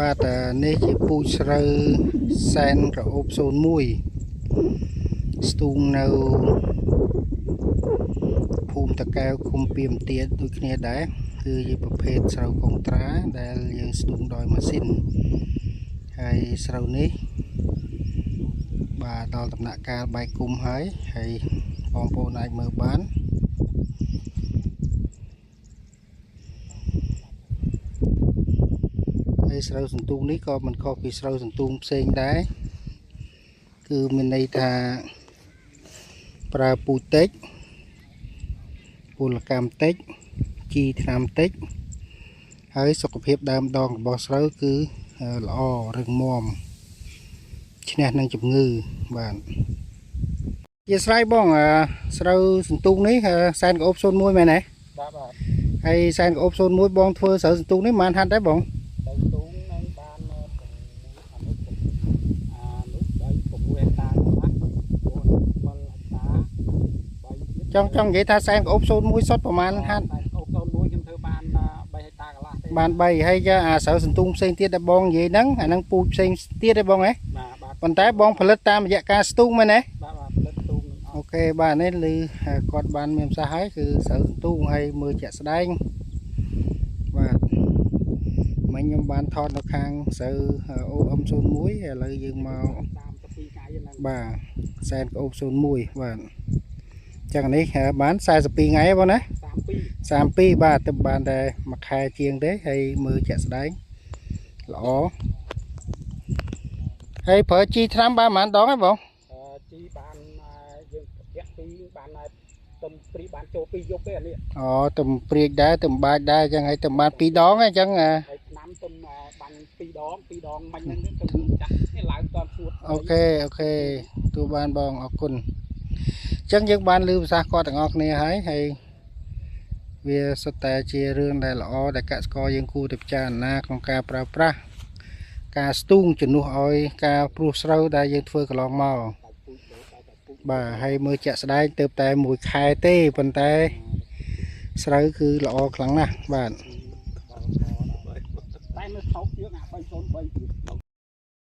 បាទនេះជាពូជស្រូវសែនក្រអូប01ស្ទូងនៅភូមិតាកែវឃុំពីមទាតដូចគ្នាដែរគឺជាប្រភេទស្រូវកុងត្រាដែលយើងស្ទូងដោយម៉ាស៊ីនហើយស្រូវនេះបាទដល់ដំណាក់កាលបែកគុំហើយបងប្អូនអាចមើលបានហើយស្រូវសន្ទូងនេះក៏មិនខុសពីស្រូវសន្ទូងផ្សេងដែរគឺមានន័យថាប្រើពូជតិចពលកម្មតិចជីថ្នាំតិចហើយសុខភាពដើមដងរបស់ស្រូវគឺល្អរឹងមាំឈ្នះនឹងជំងឺបាទជាស្រ័យបងស្រូវសន្ទូងនេះសែនក្អូប01មែនទេបាទបាទហើយសែនក្អូប01បងធ្វើស្រូវសន្ទូងនេះបានហាត់ដែរបងទៅទូងនឹងបានអានោះដល់6ហិកតាខ្លះ4 7ហិកតាចង់និយាយថាសែនក្អូប01សុទ្ធប្រហែលហាត់អូប01ខ្ញុំធ្វើបាន3ហិកតាកន្លះទេបាន3ហើយអាស្រូវសន្ទូងផ្សេងទៀតដែលបងនិយាយហ្នឹងអាហ្នឹងពូជផ្សេងទៀតទេបងហ៎បាទប៉ុន្តែបងផលិតតាមរយៈការស្ទូងមែនទេបាទផលិតទូងនឹងអូខេបាទនេះឮគាត់បានមានប្រសាសន៍ហើយគឺស្រូវសន្ទូងហើយមើលជាក់ស្ដែងបាទមិញខ្ញុំបានថតនៅខាងស្រូវ OM01 ឥឡូវយើងមក32ថ្ងៃហ្នឹងបាទសែនក្អូប01បាទចឹងនេះបាន42ថ្ងៃបងណា32បាទទៅបានតែមួយខែជាងទេហើយមើលជាក់ស្ដែងល្អហើយប្រើជីថ្នាំបានប៉ុន្មានដងហ៎បងជីបានយើងប្រយ័ត្នពីបានទំព្រីបានចូល2យប់ទេអានេះអូទំព្រាកដែរទំបាច់ដែរចឹងហើយទំបាន2ដងហ្នឹងចឹងហើយឆ្នាំទំបាន2ដងមិញហ្នឹងទៅចាស់នេះឡើងតាមឈួតអូខេទូបានបងអរគុណចឹងយើងបានលើភាសាគាត់ទាំងអស់គ្នាហើយវាសុទ្ធតែជារឿងដែលល្អដែលកសិករយើងគួរតែពិចារណាក្នុងការប្រើប្រាស់ការស្ទូងជំនួសឲ្យការព្រួសស្រូវដែលយើងធ្វើកន្លងមកបាទហើយមើលជាក់ស្ដែងទៅតែ1ខែទេប៉ុន្តែស្រូវគឺល្អខ្លាំងណាស់បាទតែនៅថោកជាងអា303ទៀត